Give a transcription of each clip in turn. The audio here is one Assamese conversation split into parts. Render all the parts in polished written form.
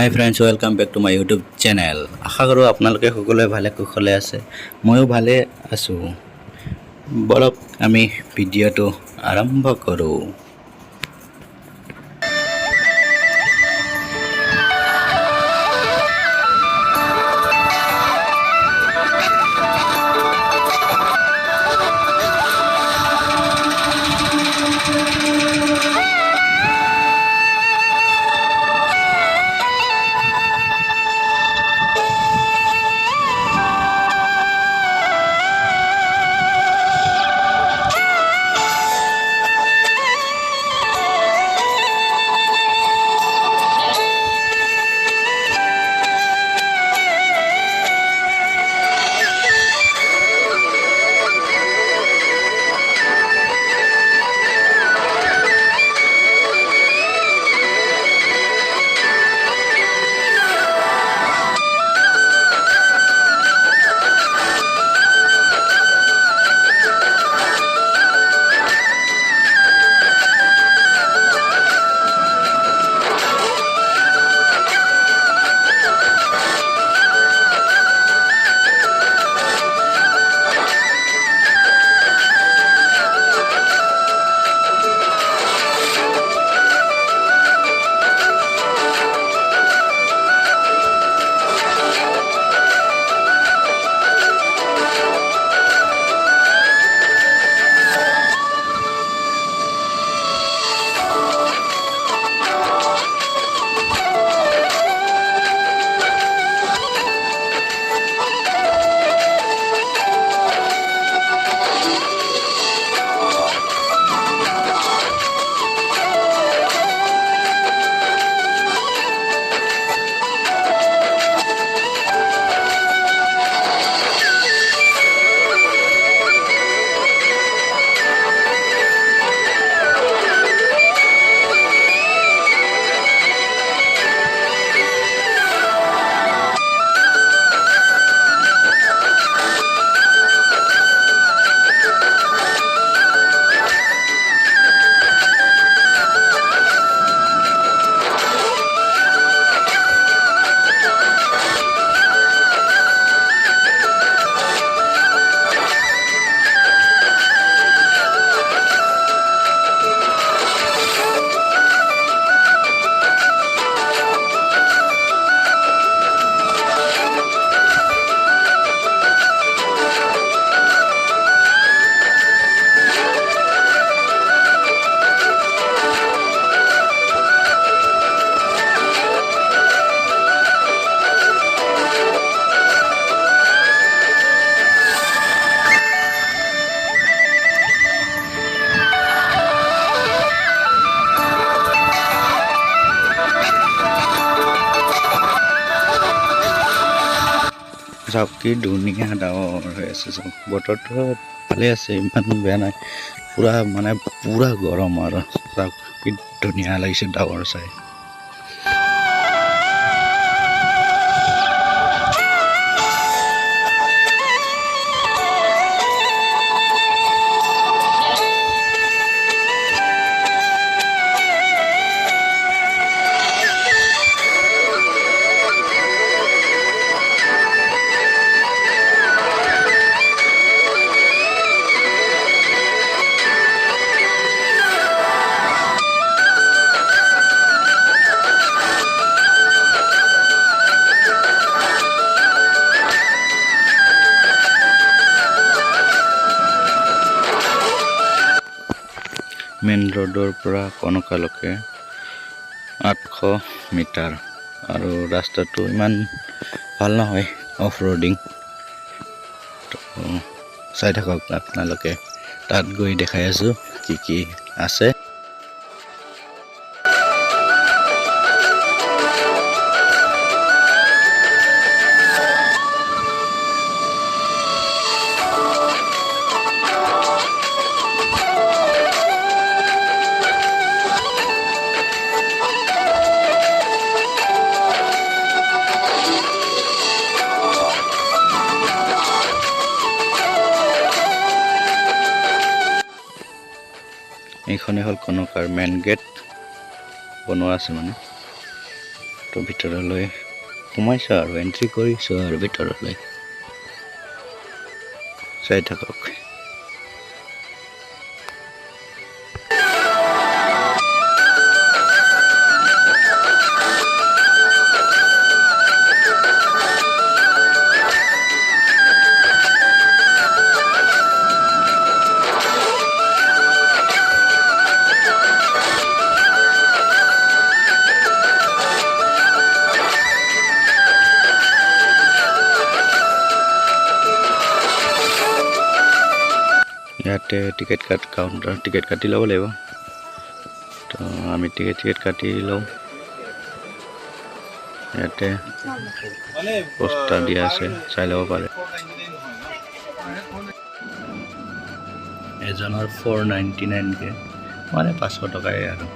High friends, welcome back to my YouTube channel. আশা কৰোঁ আপোনালোকে সকলোৱে ভালে কুশলে আছে। ময়ো ভালে আছোঁ। বলক আমি ভিডিঅ'টো আৰম্ভ কৰোঁ। চাওক কি ধুনীয়া ডাৱৰ হৈ আছে। চাওক বতৰটো ভালে আছে, ইমান বেয়া নাই। পুৰা গৰম আৰু চাওক কি ধুনীয়া লাগিছে ডাৱৰ চাই। মেইন ৰোডৰ পৰা কনকালৈকে 800 মিটাৰ আৰু ৰাস্তাটো ইমান ভাল নহয়, অফ ৰোডিং। চাই থাকক আপোনালোকে, তাত গৈ দেখাই আছোঁ কি আছে। এইখনে হ'ল কনকাৰ মেইন গেট বনোৱা আছে। তো ভিতৰলৈ সোমাইছোঁ আৰু এণ্ট্ৰি কৰিছোঁ আৰু ভিতৰলৈ চাই থাকক। ইয়াতে কাউণ্টাৰ টিকেট কাটি ল'ব লাগিব। তো আমি টিকেট কাটি লওঁ। ইয়াতে পোষ্টাৰ দিয়া আছে, চাই ল'ব পাৰে। এজনৰ 499কে মানে 500 টকাই আৰু।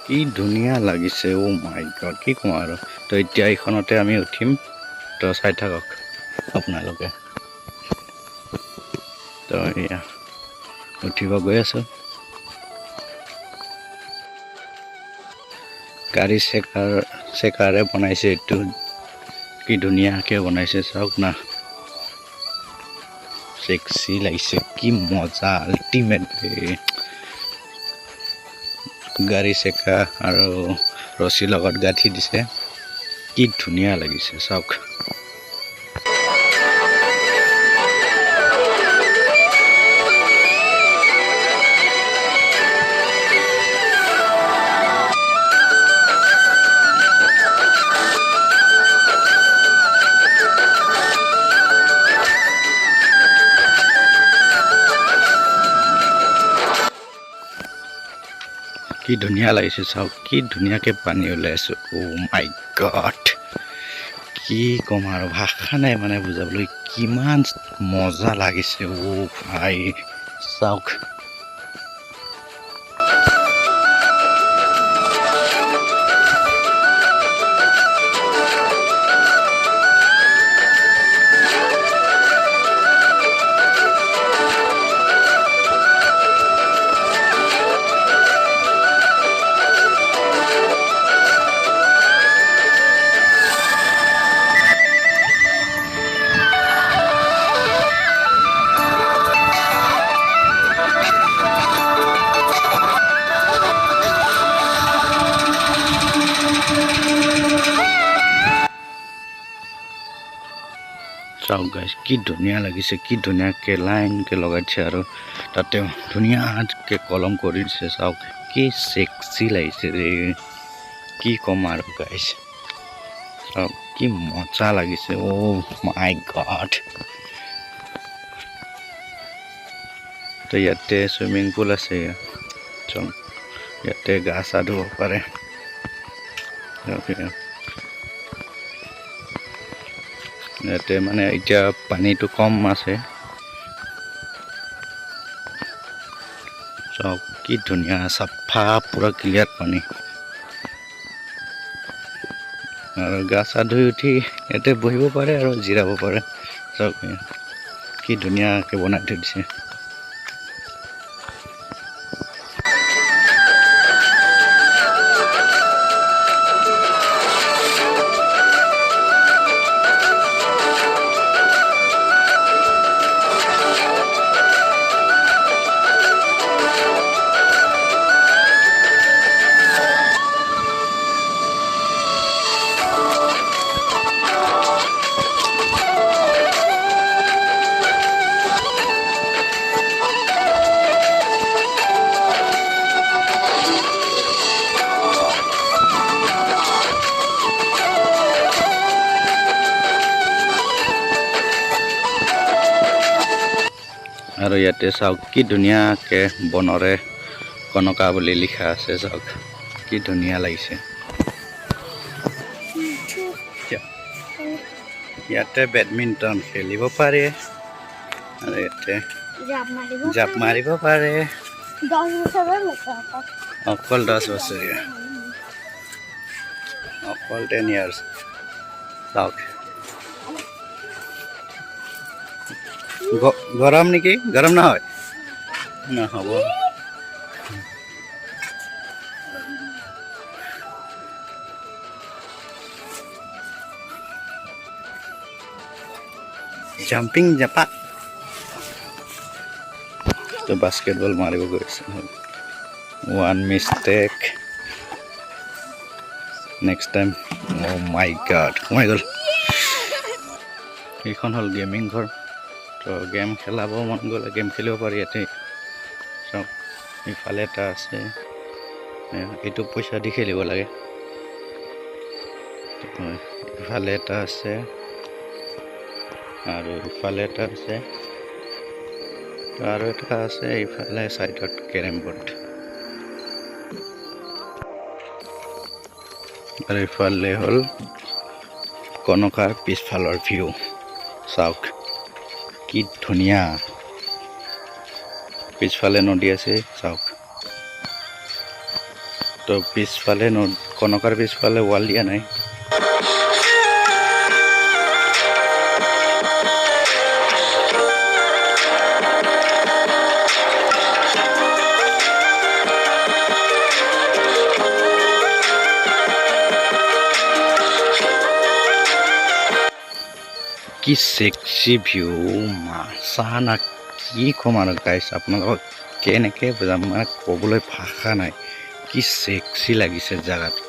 কি ধুনীয়া লাগিছে, অ' মাই গড, কি ক'ম আৰু। তো এতিয়া এইখনতে আমি উঠিম, তো চাই থাকক আপোনালোকে। তো এয়া উঠিব গৈ আছোঁ। গাড়ী চেকাৰে বনাইছে এইটো, কি ধুনীয়াকৈ বনাইছে চাওক না। চেক্সি লাগিছে, কি মজা, আল্টিমেট। গাড়ী চেকা আৰু ৰছীৰ লগত গাঁঠি দিছে, কি ধুনীয়া লাগিছে চাওক। কি ধুনীয়া লাগিছে চাওক, কি ধুনীয়াকৈ পানী ওলাইছে, অ' মাই গড। কি ক'ম আৰু, ভাষা নাই মানে বুজাবলৈ, কিমান মজা লাগিছে, অ' ভাই চাওক। চাওক গাইজ, কি ধুনীয়া লাগিছে, কি ধুনীয়াকৈ লাইনকৈ লগাইছে আৰু তাতে ধুনীয়াকৈ কলম কৰি দিছে চাওক, কি চেক্সি লাগিছে ৰে, কি ক'ম আৰু গাইজ। চাওক কি মজা লাগিছে, অ' মাই গড। তো ইয়াতে চুইমিং পুল আছে, চাওক ইয়াতে গা চা ধুব পাৰে। ইয়াতে মানে এতিয়া পানীটো কম আছে, চাওক কি ধুনীয়া চাফা পুৰা ক্লিয়াৰ পানী। আৰু গা চা ধুই উঠি ইয়াতে বহিব পাৰে আৰু জিৰাব পাৰে, চাওক কি ধুনীয়াকৈ বনাই থৈ দিছে। আৰু ইয়াতে চাওক কি ধুনীয়াকৈ বনৰে কনকা বুলি লিখা আছে চাওক কি ধুনীয়া লাগিছে ইয়াতে বেডমিণ্টন খেলিব পাৰে আৰু ইয়াতে জাপ মাৰিব পাৰে অকল 10 বছৰীয়া অকল 10 years চাওক গৰম নেকি গৰম নহয় নহ'ব জাম্পিং জাপা তো বাস্কেটবল মাৰিব গৈছে ওৱান মিষ্টেক নেক্সট টাইম অ' মাই গড সোমাই গ'ল এইখন হ'ল গেমিং ঘৰ তো গেম খেলাব মন গ'লে গেম খেলিব পাৰি ইয়াতে চাওক ইফালে এটা আছে এইটো পইচা দি খেলিব লাগে ইফালে এটা আছে আৰু ইফালে এটা আছে আৰু এটা আছে ইফালে সাইডত কেৰম বৰ্ড আৰু ইফালে হ'ল কনকাৰ পিছফালৰ ভিউ চাওক কি ধুনীয়া পিছফালে নদী আছে চাওক তো পিছফালে কনকাৰ পিছফালে ৱাল দিয়া নাই কি সেক্সি ভিউ চানা কি ক'ম আৰু গাইছ আপোনালোকক কেনেকৈ বুজাম মানে ক'বলৈ ভাষা নাই কি সেক্সি লাগিছে জেগাটো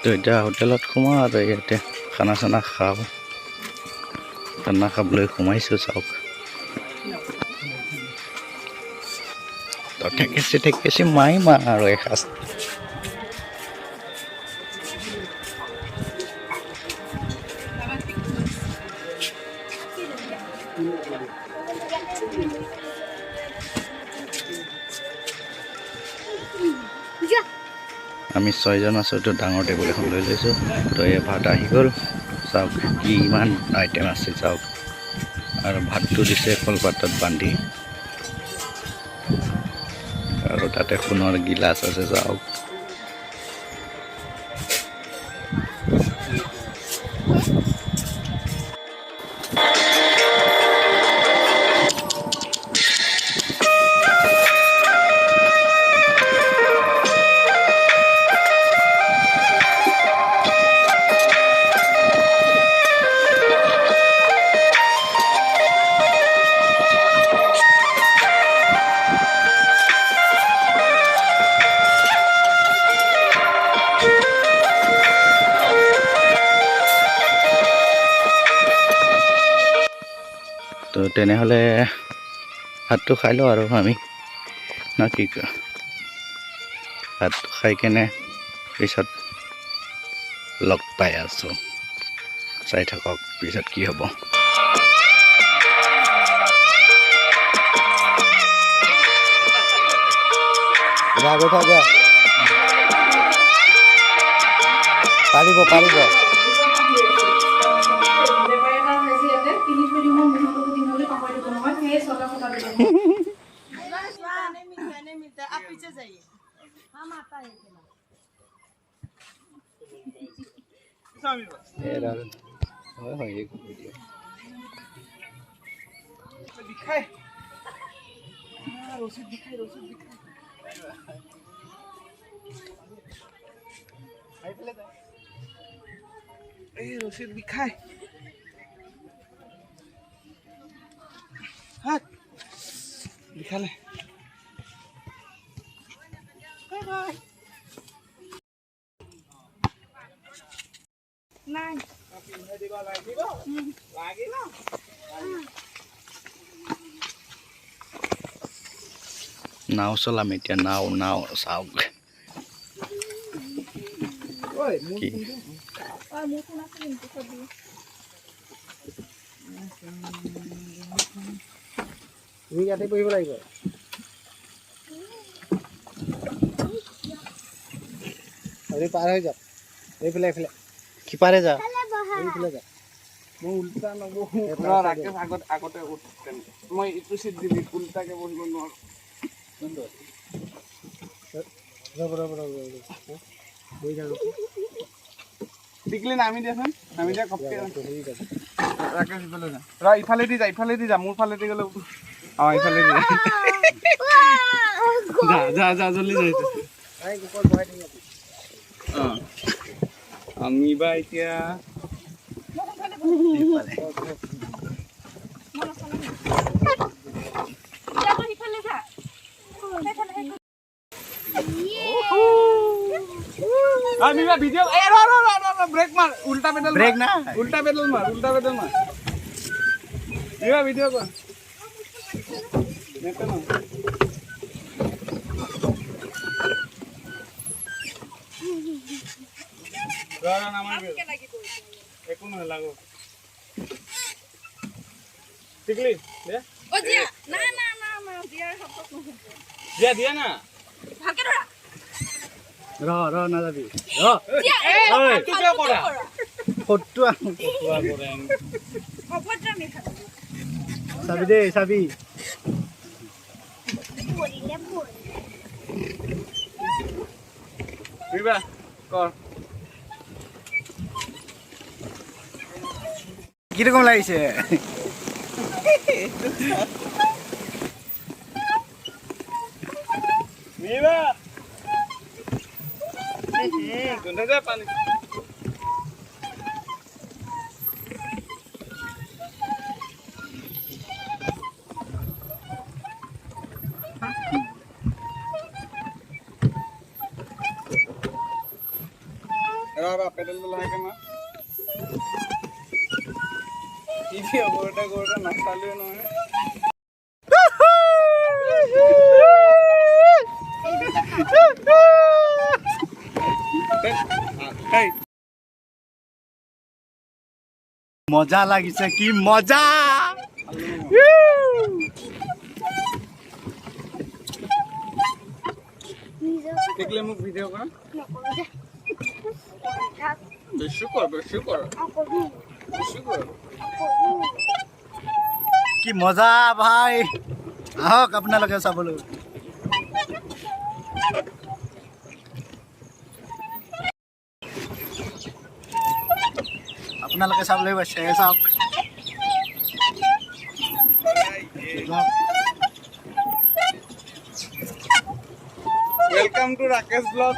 তো এতিয়া হোটেলত সোমাওঁ আৰু ইয়াতে খানা চানা খাওঁ খানা খাবলৈ সোমাইছোঁ চাওক তো ঠেকেচি মাৰিম আৰু এসাঁজ আমি 6 জন আছোঁ তো ডাঙৰ টেবুল এখন লৈ লৈছোঁ তো এই ভাত আহি গ'ল চাওক কিমান আইটেম আছে চাওক আৰু ভাতটো দিছে কলপাতত বান্ধি আৰু তাতে সোণৰ গিলাচ আছে চাওক তো তেনেহ'লে ভাতটো খাই লওঁ আৰু আমি না কি কয় ভাত খাই কেনে পিছত লগ পাই আছোঁ চাই থাকক পিছত কি হ'ব যা বেঠা যা পাৰিব রশিদ বিখায় বিখালে নাই নাও চলাম এতিয়া নাও চাওক কি তুমি ইয়াতে বহিব লাগিব আৰু পাৰ হৈ যাওক এইফালে কি পাৰে যা এইফালে যা মই উল্টা নবহো ৰাকেশ আগতে উঠেন মই ইটো চিট দিবি উল্টাকে বহিব নোৱাৰো টিকলি নামি দিয়াচোন নামি দিয়া কপকে ৰাকেশ ইফালে যা ইফালেদি যা মোৰ ফালেদি গ'লে ইফালে যা জলদি যা আমি বা এতিয়া আমি বা ভিডিও ব্রেক মার উল্টা পেডাল ব্রেক না উল্টা পেডাল মার এবা ভিডিও কর নেট না গানা নামাই একো না লাগো টিকলি দে ও জিয়া না জিয়ার শব্দ দিয়া দিয়া না ভালকে ধরা র না যাবি এই তুই কি কৰা ফটো কৰে অভদ্ৰ মিঠা চাবি দে চাবি পড়িলে পড় বিবা কৰ কিৰকম লাগিছে বিবা গন্ধ দে পানী এবাৰ পেডেল লাহেকে মাৰ কি গোটা নাচালেও নহয় মজা লাগিছে কি মজা দেখলে মোক ভিডিও কৰা বেশি কর কি মজা ভাই আহক আপোনালোকে চাবলৈ আপোনালোকে চাবলৈ পাইছে চাওক welcome to Rakesh blog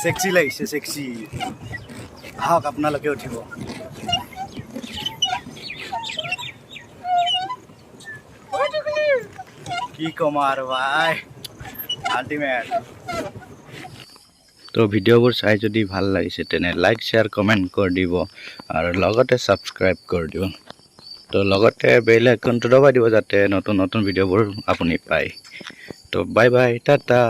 sexy লাগিছে সেক্সি আহক আপোনালোকে উঠিব কি কম আৰু ভাই আল্টিমেট তো ভিডিঅ'বোৰ চাই যদি ভাল লাগিছে তেনে লাইক শ্বেয়াৰ কমেণ্ট কৰি দিব আৰু লগতে ছাবস্ক্ৰাইব কৰি দিব তো লগতে বেল আইকনটো দবাই দিব যাতে নতুন নতুন ভিডিঅ'বোৰ আপুনি পায়। তো বাই বাই, টাটা।